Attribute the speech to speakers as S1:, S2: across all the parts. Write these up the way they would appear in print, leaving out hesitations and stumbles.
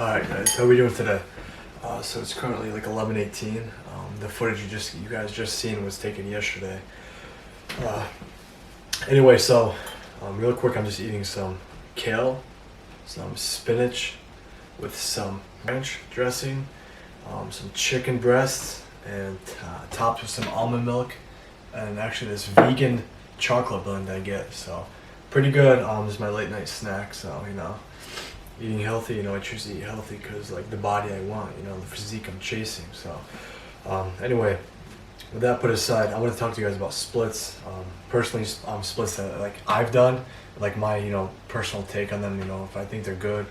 S1: Alright guys, how are we doing today? So it's currently like 11:18. The footage you guys just seen was taken yesterday. Anyway, so real quick, I'm just eating some kale, some spinach with some ranch dressing, some chicken breasts, and topped with some almond milk, and actually this vegan chocolate blend I get. So pretty good. This is my late night snack. So eating healthy, I choose to eat healthy because like the body I want, the physique I'm chasing. So anyway, with that put aside, I want to talk to you guys about splits. Personally, splits that like I've done, like my personal take on them. If I think they're good,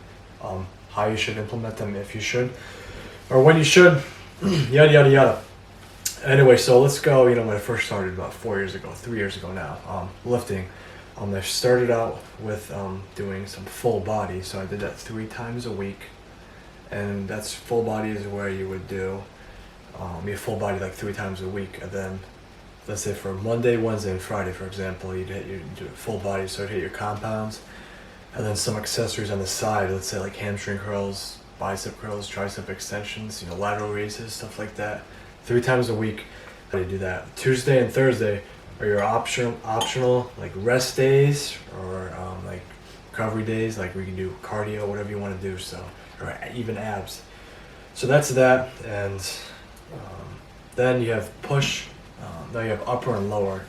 S1: how you should implement them, if you should, or when you should, yada yada yada. Anyway, so let's go. When I first started about 3 years ago now, lifting. I started out with doing some full body, so I did that 3 times a week, and that's full body is where you would do your full body like 3 times a week, and then let's say for Monday, Wednesday, and Friday, for example, you'd do full body, so you'd hit your compounds, and then some accessories on the side, let's say like hamstring curls, bicep curls, tricep extensions, lateral raises, stuff like that, 3 times a week. How do you do that? Tuesday and Thursday are your optional like rest days, or like recovery days, like where you can do cardio, whatever you want to do, so, or even abs. So that's that, and then you have push, now you have upper and lower.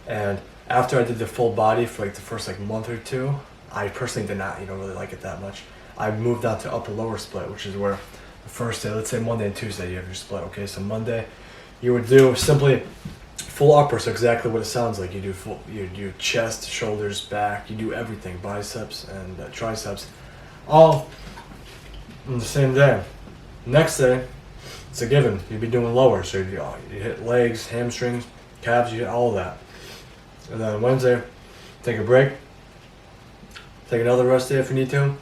S1: And after I did the full body for like the first like month or two, I personally did not really like it that much. I moved on to upper lower split, which is where the first day, let's say Monday and Tuesday, you have your split. Okay, so Monday you would do simply full upper, so exactly what it sounds like. You do chest, shoulders, back, you do everything, biceps and triceps, all on the same day. Next day, it's a given, you'd be doing lower, so you hit legs, hamstrings, calves, you hit all of that. And then Wednesday, take a break, take another rest day if you need to, and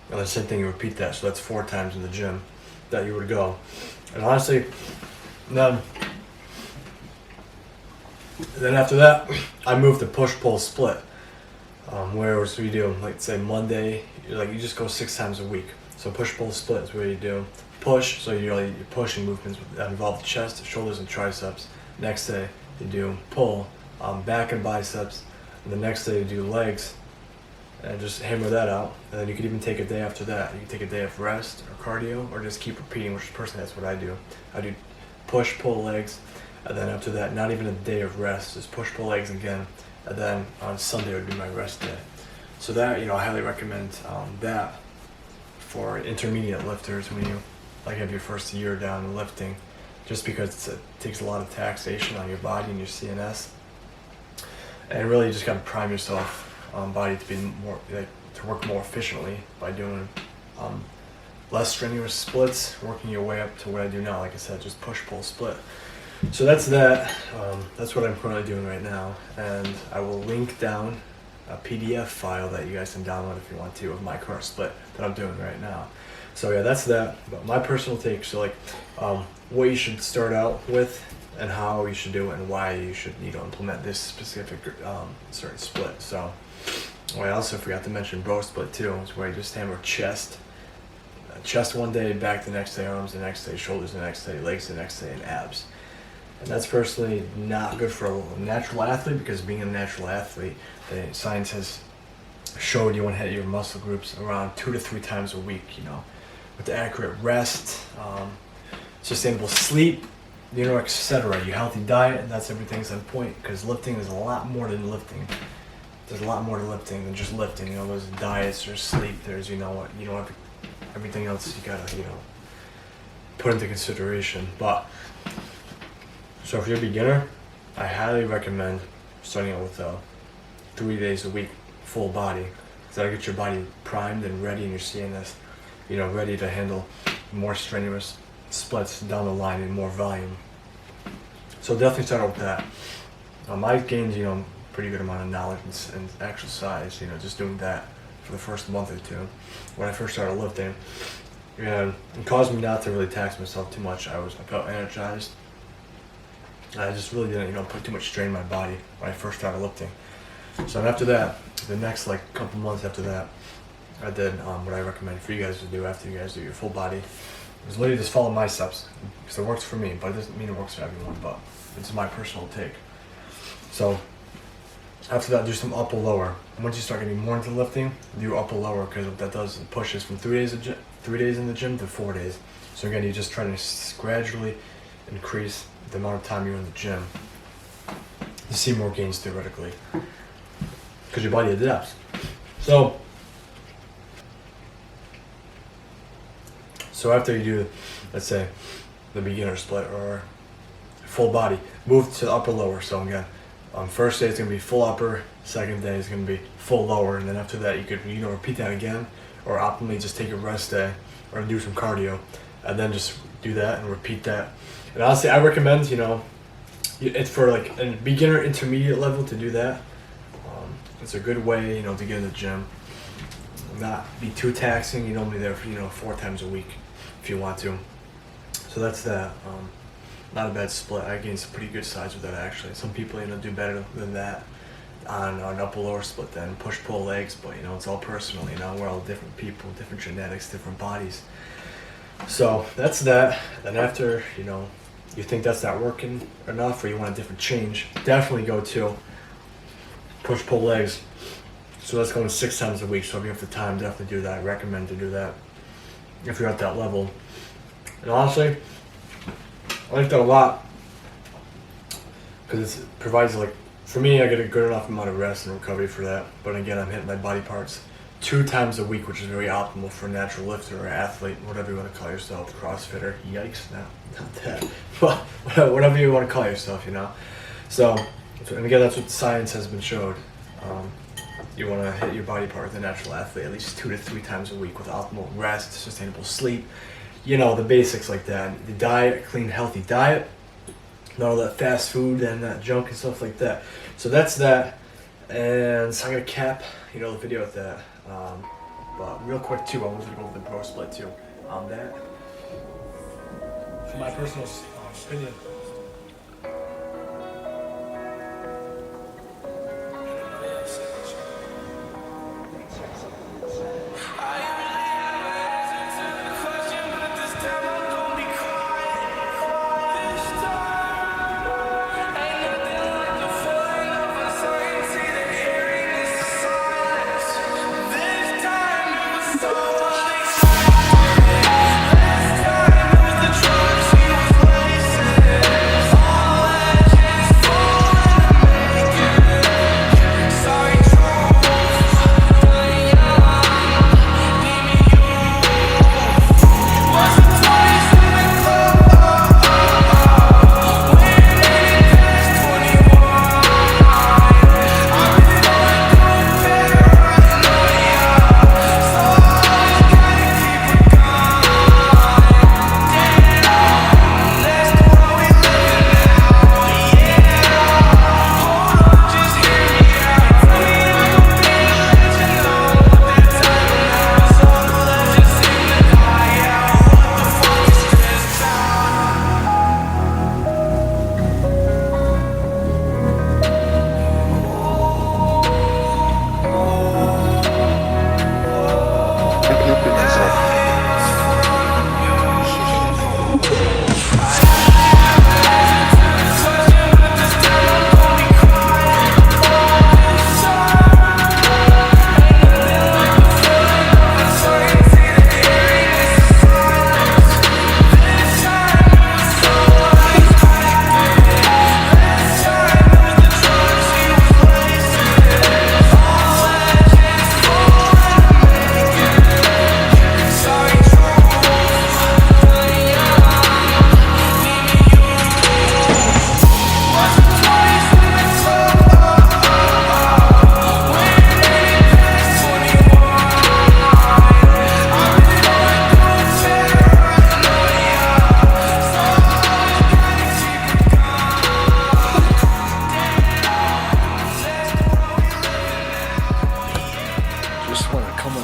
S1: the same thing, you repeat that, so that's 4 times in the gym that you would go. And honestly, then after that, I moved to push-pull split, where so you do, like say Monday, you just go 6 times a week. So push-pull split is where you do push, so you're pushing movements that involve the chest, shoulders, and triceps. Next day, you do pull, back and biceps, and the next day you do legs, and just hammer that out. And then you could even take a day after that. You can take a day of rest or cardio, or just keep repeating, which personally that's what I do. I do push, pull, legs, and then after that, not even a day of rest, just push, pull, legs again, and then on Sunday would be my rest day. So that, I highly recommend that for intermediate lifters when you have your first year down in lifting, just because it takes a lot of taxation on your body and your CNS, and really you just got to prime yourself body to be more to work more efficiently by doing less strenuous splits, working your way up to what I do now. Like I said, just push, pull, split. So that's that. That's what I'm currently doing right now, and I will link down a PDF file that you guys can download if you want to of my current split that I'm doing right now. So yeah, that's that. But my personal take, so what you should start out with, and how you should do it, and why you should implement this specific certain split. So I also forgot to mention bro split too. It's where you just hammer chest one day, back the next day, arms the next day, shoulders the next day, legs the next day, and abs. And that's personally not good for a natural athlete, because being a natural athlete, the science has showed you want to hit your muscle groups around 2 to 3 times a week, with the accurate rest, sustainable sleep, etc. Your healthy diet, and that's everything's on point, because lifting is a lot more than lifting. There's a lot more to lifting than just lifting. There's diets, there's sleep, there's everything else you gotta put into consideration. But so if you're a beginner, I highly recommend starting out with 3 days a week, full body. Because that'll get your body primed and ready, and your CNS, ready to handle more strenuous splits down the line and more volume. So definitely start out with that. I gained, pretty good amount of knowledge and actual size, just doing that for the first month or two when I first started lifting. And it caused me not to really tax myself too much. I felt energized. I just really didn't, put too much strain on my body when I first started lifting. So after that, the next couple months after that, I did what I recommend for you guys to do after you guys do your full body. Is literally just follow my steps, because it works for me, but it doesn't mean it works for everyone, but it's my personal take. So after that, do some upper lower. And once you start getting more into lifting, do upper lower, because what that does is it pushes from 3 days in the gym to 4 days. So again, you just try to gradually increase the amount of time you're in the gym. You see more gains theoretically, because your body adapts. So after you do, let's say, the beginner split or full body, move to upper lower. So again, first day it's gonna be full upper, second day is gonna be full lower, and then after that you could repeat that again, or optimally just take a rest day or do some cardio, and then just do that and repeat that. And honestly, I recommend it's for like a beginner intermediate level to do that. It's a good way to get in the gym, not be too taxing. You're only there for 4 times a week if you want to. So that's that. Not a bad split. I gained some pretty good size with that actually. Some people do better than that on an upper lower split than push pull legs, but it's all personal. We're all different people, different genetics, different bodies. So that's that. Then after you think that's not working enough, or you want a different change, definitely go to push pull legs. So that's going 6 times a week. So if you have the time, definitely do that. I recommend to do that if you're at that level. And honestly, I like that a lot, because it provides, for me, I get a good enough amount of rest and recovery for that. But again, I'm hitting my body parts 2 times a week, which is very optimal for a natural lifter or athlete, whatever you want to call yourself, CrossFitter. Yikes, no, not that. But whatever you want to call yourself, So, and again, that's what science has been showed. You want to hit your body part with a natural athlete at least 2 to 3 times a week with optimal rest, sustainable sleep, the basics like that. The diet, clean, healthy diet, not all that fast food and that junk and stuff like that. So that's that. And so I'm going to cap, the video with that. But real quick too, I wanted to go over the bro split too. That, for my personal opinion,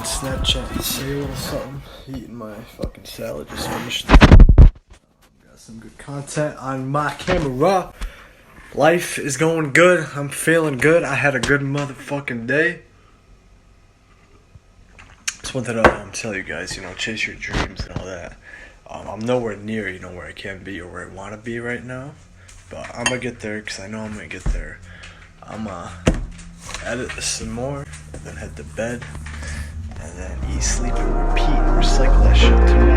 S1: Snapchat and say a little something. Eating my fucking salad, just finished. Got some good content on my camera. Life is going good. I'm feeling good. I had a good motherfucking day. It's wanted to tell you guys, chase your dreams and all that. I'm nowhere near, where I can be or where I want to be right now. But I'm going to get there because I know I'm going to get there. I'm going to edit some more, and then head to bed, and then eat, sleep, and repeat. Recycle that shit tomorrow.